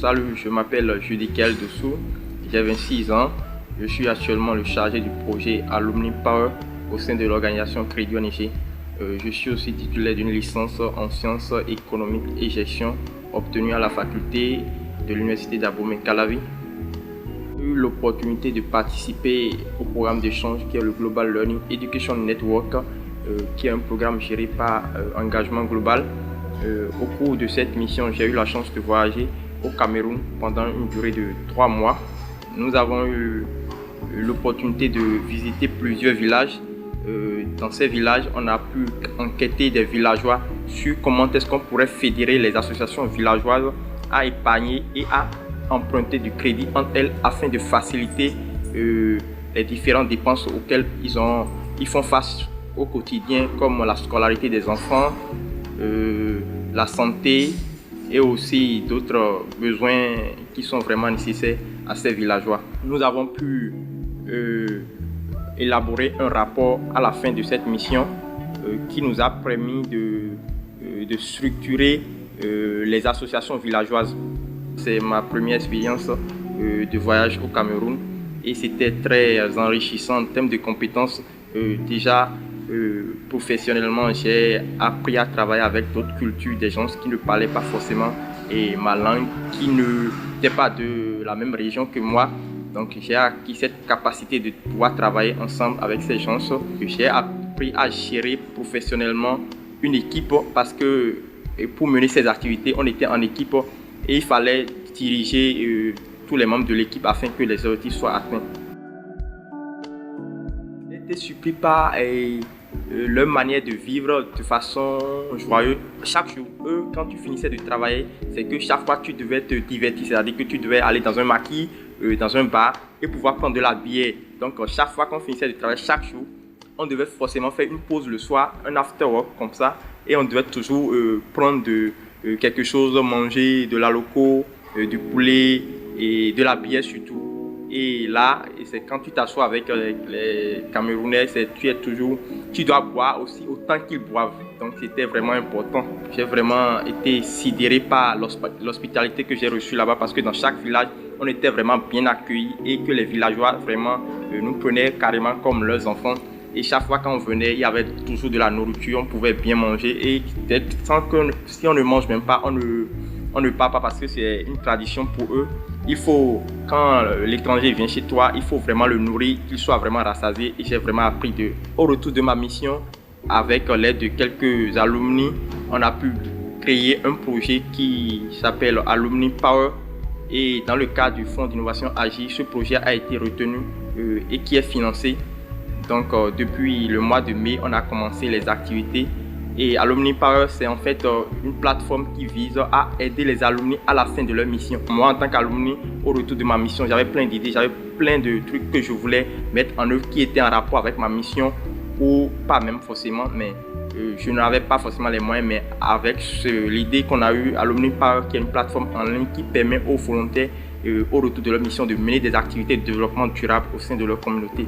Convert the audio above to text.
Salut, je m'appelle Judikel Dessou, j'ai 26 ans. Je suis actuellement le chargé du projet Alumni Power au sein de l'organisation Crédit ONG. Je suis aussi titulaire d'une licence en sciences économiques et gestion obtenue à la faculté de l'université d'Abomey-Calavi. J'ai eu l'opportunité de participer au programme d'échange qui est le Global Learning Education Network, qui est un programme géré par Engagement Global. Au cours de cette mission, j'ai eu la chance de voyager au Cameroun pendant une durée de 3 mois. Nous avons eu l'opportunité de visiter plusieurs villages. Dans ces villages, on a pu enquêter des villageois sur comment est-ce qu'on pourrait fédérer les associations villageoises à épargner et à emprunter du crédit entre elles afin de faciliter les différentes dépenses auxquelles ils font face au quotidien, comme la scolarité des enfants, la santé et aussi d'autres besoins qui sont vraiment nécessaires à ces villageois. Nous avons pu élaborer un rapport à la fin de cette mission qui nous a permis de structurer les associations villageoises. C'est ma première expérience de voyage au Cameroun et c'était très enrichissant en termes de compétences. Déjà professionnellement, j'ai appris à travailler avec d'autres cultures, des gens qui ne parlaient pas forcément ma langue, qui n'étaient pas de la même région que moi. Donc j'ai acquis cette capacité de pouvoir travailler ensemble avec ces gens. J'ai appris à gérer professionnellement une équipe parce que pour mener ces activités, on était en équipe et il fallait diriger tous les membres de l'équipe afin que les objectifs soient atteints. J'ai été surpris par leur manière de vivre de façon joyeuse. Chaque jour, quand tu finissais de travailler, c'est que chaque fois tu devais te divertir, c'est-à-dire que tu devais aller dans un maquis, dans un bar et pouvoir prendre de la bière. Donc chaque fois qu'on finissait de travailler, chaque jour, on devait forcément faire une pause le soir, un after work comme ça, et on devait toujours prendre quelque chose, manger de la loco, du poulet et de la bière surtout. Et là, c'est quand tu t'assois avec les Camerounais, tu dois boire aussi autant qu'ils boivent. Donc c'était vraiment important. J'ai vraiment été sidéré par l'hospitalité que j'ai reçue là-bas parce que dans chaque village, on était vraiment bien accueillis et que les villageois vraiment nous prenaient carrément comme leurs enfants. Et chaque fois qu'on venait, il y avait toujours de la nourriture, on pouvait bien manger. Et sans que, si on ne mange même pas, on ne part pas parce que c'est une tradition pour eux. Il faut, quand l'étranger vient chez toi, il faut vraiment le nourrir, qu'il soit vraiment rassasié. Et j'ai vraiment appris au retour de ma mission, avec l'aide de quelques alumni, on a pu créer un projet qui s'appelle Alumni Power. Et dans le cadre du Fonds d'innovation Agile, ce projet a été retenu et qui est financé. Donc depuis le mois de mai, on a commencé les activités. Et Alumni Power, c'est en fait une plateforme qui vise à aider les alumni à la fin de leur mission. Moi, en tant qu'alumni, au retour de ma mission, j'avais plein d'idées, j'avais plein de trucs que je voulais mettre en œuvre qui étaient en rapport avec ma mission, ou pas même forcément, mais je n'avais pas forcément les moyens, mais avec l'idée qu'on a eue, Alumni Power, qui est une plateforme en ligne qui permet aux volontaires, au retour de leur mission, de mener des activités de développement durable au sein de leur communauté.